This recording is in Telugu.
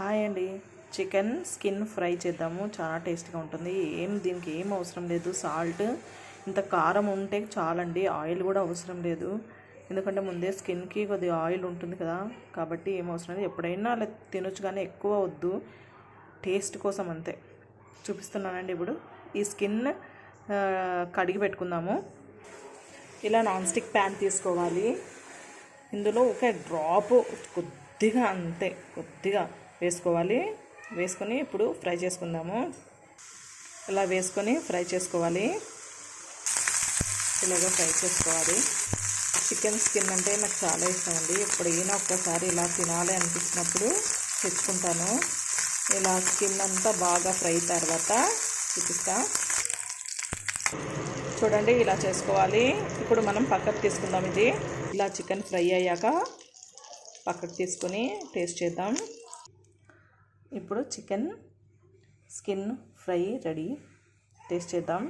హాయ్ అండి. చికెన్ స్కిన్ ఫ్రై చేద్దాము. చాలా టేస్ట్గా ఉంటుంది. దీనికి ఏం అవసరం లేదు. సాల్ట్, ఇంత కారం ఉంటే చాలండి. ఆయిల్ కూడా అవసరం లేదు, ఎందుకంటే ముందే స్కిన్కి కొద్దిగా ఆయిల్ ఉంటుంది కదా, కాబట్టి ఏం అవసరం లేదు. ఎప్పుడైనా అలా తినొచ్చు, కానీ ఎక్కువ వద్దు, టేస్ట్ కోసం అంతే. చూపిస్తున్నానండి. ఇప్పుడు ఈ స్కిన్ కడిగి పెట్టుకుందాము. ఇలా నాన్ స్టిక్ ప్యాన్ తీసుకోవాలి. ఇందులో ఒక డ్రాప్ కొద్దిగా అంతే, కొద్దిగా వేసుకోవాలి. వేసుకొని ఇప్పుడు ఫ్రై చేసుకుందాము. ఇలా వేసుకొని ఫ్రై చేసుకోవాలి. ఇలాగ ఫ్రై చేసుకోవాలి. చికెన్ స్కిన్ అంటే నాకు చాలా ఇష్టం అండి. ఎప్పుడైనా ఒక్కసారి ఇలా తినాలి అనిపించినప్పుడు తెచ్చుకుంటాను. ఇలా స్కిన్ అంతా బాగా ఫ్రై తర్వాత చూపిస్తా. చూడండి, ఇలా చేసుకోవాలి. ఇప్పుడు మనం పక్కకు తీసుకుందాం. ఇది ఇలా చికెన్ ఫ్రై అయ్యాక పక్కకు తీసుకొని టేస్ట్ చేద్దాం. ఇప్పుడు chicken skin fry ready. Taste చేద్దాం.